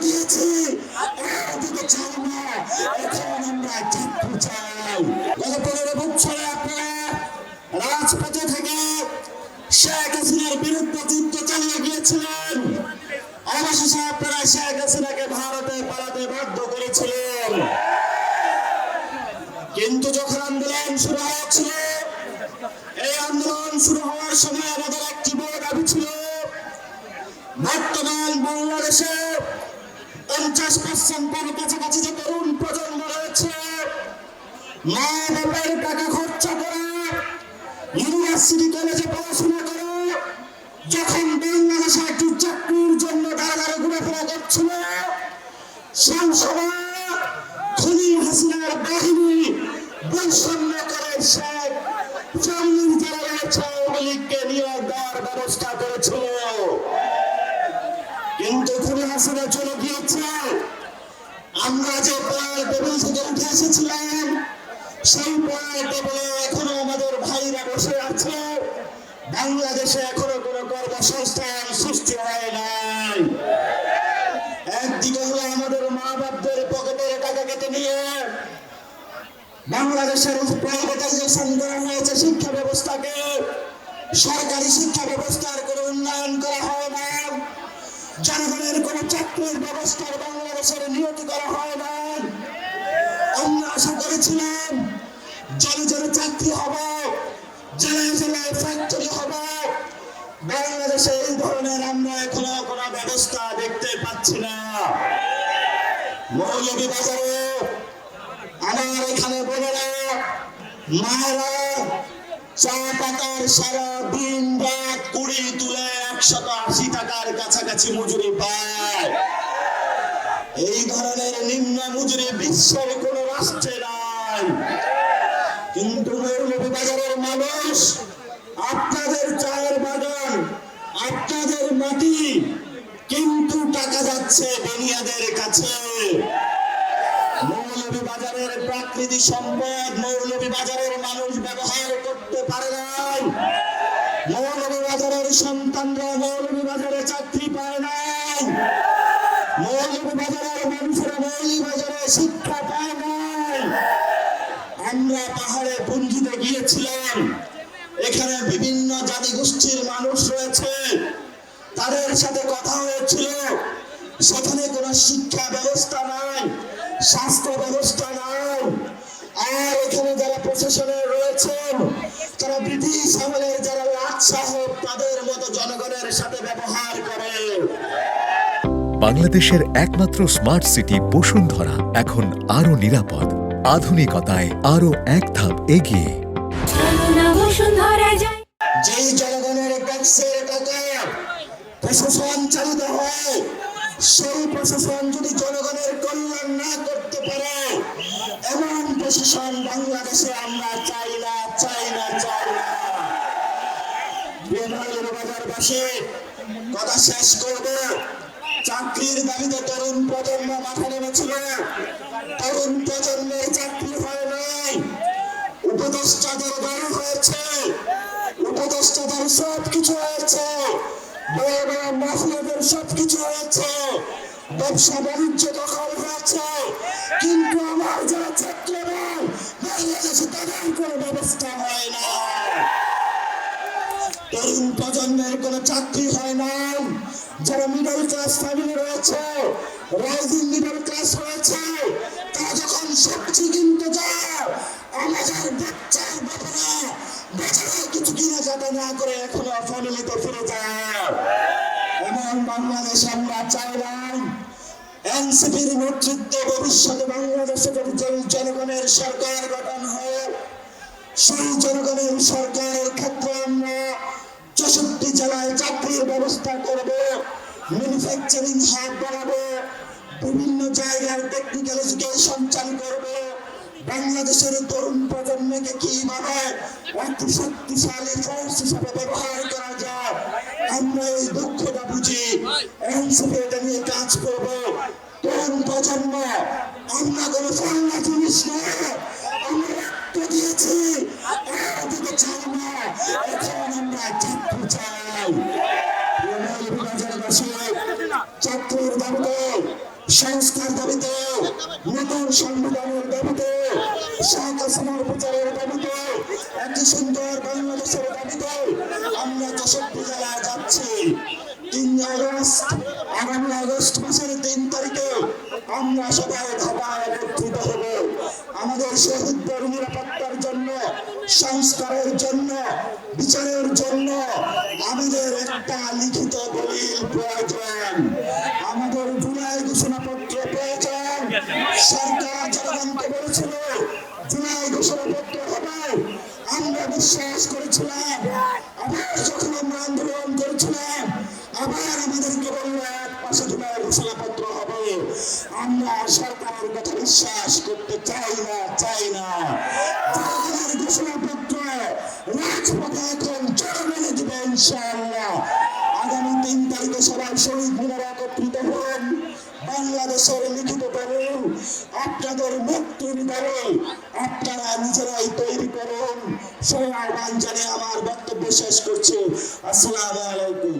দিয়েছি, এদিকে চাই না, এখন আমরা চাকরি চাই। গত 15 বছরে আপনারা রাজপথে থেকে শেখ হাসিনার বিরুদ্ধে যুদ্ধ চালিয়ে গিয়েছিলেন। অবশেষে আপনারা শেখ হাসিনাকে ভারতে পালাতে বাধ্য করেছিলেন। কিন্তু যখন আন্দোলন শুরু হয়েছিল, এই আন্দোলন শুরু হওয়ার সময় আমাদের একটি বড় দাবি ছিল, বর্তমান বাংলাদেশে 50% কাছাকাছি যে তরুণ প্রজন্ম রয়েছে, মা বাবার টাকা খরচা করে ইউনিভার্সিটি কলেজে পড়াশোনা করে যখন বাংলাদেশে একটি চাকরির জন্য দাঁড়াদাঁড়ি ঘুরেফেরা করছিল, সেই সময় খুনি হাসিনার বাহিনী বৈষম্য করে শেখ ফ্যামিলির যারা রয়েছে আওয়ামী লীগকে নিয়োগ দেওয়ার ব্যবস্থা করেছিল। কিন্তু খুনি হাসিনা চলে গিয়েছে। আমরা যে পয়েন্ট টেবিল থেকে উঠে এসেছিলাম, সেই পয়েন্ট টেবিলে এখনো আমাদের ভাইরা বসে আছে। বাংলাদেশে এখনো কোনো কর্মসংস্থান সৃষ্টি হয় নাই। একদিকে হলো আমাদের মা বাপদের পকেটের টাকা কেটে নিয়ে বাংলাদেশের প্রাইভেটাইজেশন করা হয়েছে শিক্ষা ব্যবস্থাকে, সরকারি শিক্ষা ব্যবস্থার কোনো উন্নয়ন করা হয় না, জনগণের কোনো চাকরির ব্যবস্থার বাংলাদেশের নিয়তি করা হয় না। আমরা আশা করেছিলাম জনে জনে চাকরি হবে, জেলায় জেলায় ফ্যাক্টরি হবে। বাংলাদেশে এই ধরনের আমরা এখনো কোনো ব্যবস্থা দেখতে পাচ্ছি না। মৌলভীবাজারে আমার এখানে বোনেরা মায়েরা চা পাতার সারা দিন রাত কুড়ি তুলে 180 টাকার কাছাকাছি মজুরি পায়। এই ধরনের নিম্ন মজুরি বিশ্বের কোন রাষ্ট্রে নাই। কিন্তু মৌলভীবাজারের মানুষ, আপনাদের চায়ের বাগান, আপনাদের মাটি, কিন্তু টাকা যাচ্ছে বেনিয়াদের কাছে। মৌলভীবাজারের প্রাকৃতিক সম্পদ মৌলভীবাজারের মানুষ ব্যবহার করতে পারে নাই। মৌলভীবাজারের সন্তানরা মৌলভীবাজারে চাকরি পায় নাই। মৌলভীবাজারের মানুষেরা মৌলভীবাজারে শিক্ষা পায় নাই। আমরা পাহাড়ে পুঞ্জিতে গিয়েছিলাম, এখানে বিভিন্ন জাতিগোষ্ঠীর মানুষ রয়েছে, তাদের সাথে কথা হয়েছিল। সেখানে কোনো শিক্ষা ব্যবস্থা নাই, স্বাস্থ্য ব্যবস্থা নাই। আর এখানে যারা প্রশাসনে রয়েছেন, তারা ব্রিটিশ আমলের যারা লাট সাহেব, তাদের মতো জনগণের সাথে ব্যবহার করে। বাংলাদেশের একমাত্র স্মার্ট সিটি বসুন্ধরা এখন আরো নিরাপদ, আধুনিকতায় আরো এক ধাপ এগিয়ে। যেই জনগণের ট্যাক্সের টাকা প্রশাসন চালিত হয়, সেই প্রশাসন যদি জনগণের কল্যাণ না করতে পারে, এমন প্রশাসন বাংলাদেশে আমরা চাই না, চাই না, চাই না। বাজারবাসী, কথা শেষ করব। চাকরির দাবিতে তরুণ প্রজন্ম মাঠে নেমেছিল। তরুণ প্রজন্মের চাকরি হয় নাই। উপদেষ্টাদের বাড়ি হয়েছে, উপদেষ্টাদের সবকিছু হয়েছে, বড় বড় মাফিয়াদের সবকিছু হয়েছে, ব্যবসা বাণিজ্য দখল হয়েছে, কিন্তু আমার যারা ছাত্ররা বাংলাদেশে তাদের কোনো ব্যবস্থা হয় না। তরুণ প্রজন্মের কোনো চাকরি হয় না। যারা মিডল ক্লাস ফ্যামিলি রয়েছে, রাইজিং মিডল ক্লাস রয়েছে, তারা যখন সবজি কিনতে যায়, আমাদের বাচ্চার বাবারা বাজারে কিছু কেনাকাটা না করে এখনো ফ্যামিলিতে ফিরে যায়। এমন বাংলাদেশ আমরা চাইলাম। এনসিপির নেতৃত্বে ভবিষ্যতে বাংলাদেশে যদি জনগণের সরকার গঠন হয়, সেই জনগণের সরকারের ক্ষেত্রে আমরা 64 জেলায় চাকরির ব্যবস্থা করব, ম্যানুফ্যাকচারিং হাব বাড়াবো, বিভিন্ন জায়গায় টেকনিক্যাল এডুকেশন চালু করব। বাংলাদেশের তরুণ প্রজন্মকে কিভাবে একটি শক্তিশালী ফোর্স হিসাবে ব্যবহার করা যায়, আমরা এই দুঃখটা বুঝি। এনসিপি এটা নিয়ে কাজ করব। তরুণ প্রজন্ম আমরা কোনো ফলনা জিনিস নয়, আমরা রক্ত দিয়েছি, এদিকে চাই না, এখন আমরা চাকরি চাই। চাকরির দাবিতে সংস্কার দাবিতে, নতুন সংবিধানের দাবিতে, শেখ হাসিনার বিচারের দাবিতে, একটি সুন্দর বাংলাদেশের দাবিতে আমরা 64 জেলায় যাচ্ছি। 3 আগস্ট, আগামী আগস্ট মাসের 3 তারিখে আমরা সবাই ঢাকায় একত্রিত হব। আমাদের শহীদদের নিরাপত্তার জন্য, সংস্কারের জন্য, বিচারের জন্য আমাদের একটা লিখিত দলিল প্রয়োজন। আমাদের জুলাই ঘোষণাপত্র প্রয়োজন। সরকার জনগণকে বলেছিল জুলাই ঘোষণাপত্র হবে, আমরা বিশ্বাস করেছিলাম। আবার যখন আমরা আন্দোলন করেছিলাম, আবার আমাদেরকে বললো 1 মাসে জুলাই ঘোষণাপত্র হবে। আমরা সরকারের কথা বিশ্বাস করতে চাই না। জনগণের ঘোষণাপত্র রাজপথে এখন জনগণে দিবে ইনশাআল্লাহ। আগামী 3 তারিখে সবাই শহীদ মিনারে একত্রিত হন। বাংলাদেশের লিখিত দলিল, আপনাদের মুক্তির দলিল আপনারা নিজেরাই তৈরি করুন। সেই আহ্বান জানিয়ে আমার বক্তব্য শেষ করছি। আসসালামু আলাইকুম।